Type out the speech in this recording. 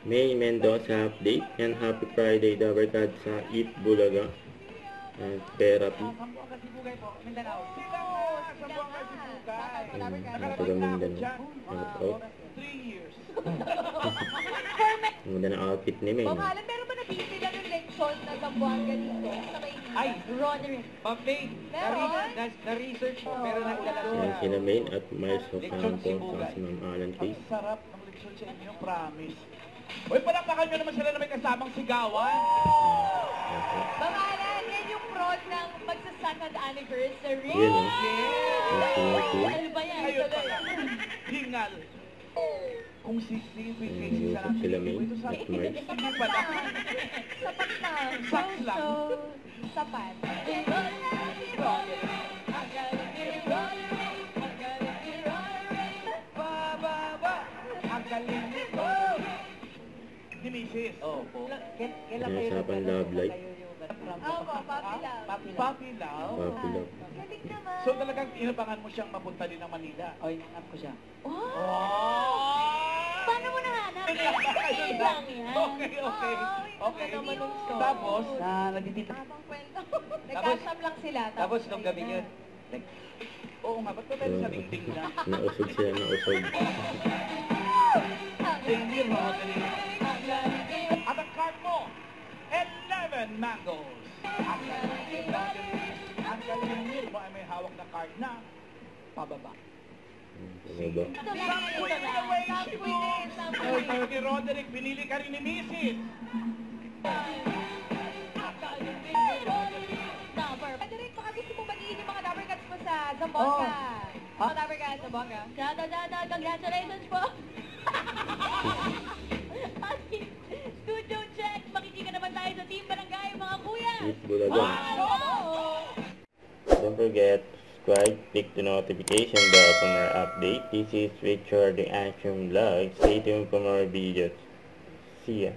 May Mendoza update. And happy Friday, Dabarkad sa Eat Bulaga. Therapy. Taga Mindanao. Out. 3 years. Ang ganda ng outfit ni May. Pamahalan, pero ba nabisi lang yung leksyon na Zamboanga dito sa Maynila? Ay! Roderick. Pag-fake. Na-research mo, pero nagdala Yan sila May at Miles Ocampo sa si Ma'am Alan Ang Case. sarap ng leksyon sa inyo, promise. Uy, palakpakan nyo naman sila na may kasamang sigawan. Pamahalan, yan yung prod ng magsa-second anniversary. Yan, oh. Yes! Ano ba yan? Ngayon pa lang. Hingal. Kung sisipin kayo Yan, sa sila May at Miles. Hindi pa lang. Sapat lang. Sapat lang. Sapat. Bababa. Ang galing nito. Ni Mrs. Opo. Kailan Yan, kayo usapan love life. Opo, Papi Love. Papi Lau. Popular. Galing naman. So talagang inabangan mo siyang mapunta din ng Manila. Ay, nanap ko siya. Oh! Oh! Paano mo nahanap? Wait lang yan. Okay, okay. Okay. Tapos, Nagtitito. Habang kwento. Nagkasam lang sila. Tapos nung gabi yun, oo nga, ba't ba tayo sa dingding na? Nausog sila, nausog. Cindy Rodriguez. At ang card mo, 11 mangoes. Ang galing mo ay may hawak na card na pababa. Ano ba? Ni Roderick, pinili ka rin ni Mrs. Roderick, baka gusto mo bagiin yung mga Dabber Cats mo sa Zamboanga. Mga Dabber Cats, Zamboanga. Congratulations po. Studio check. Makikita naman tayo sa Team Barangay, mga kuya. Eat Bulaga. Don't forget, subscribe, click the notification bell for more updates. This is Richard the Action Vlog. Stay tuned for more videos. See ya.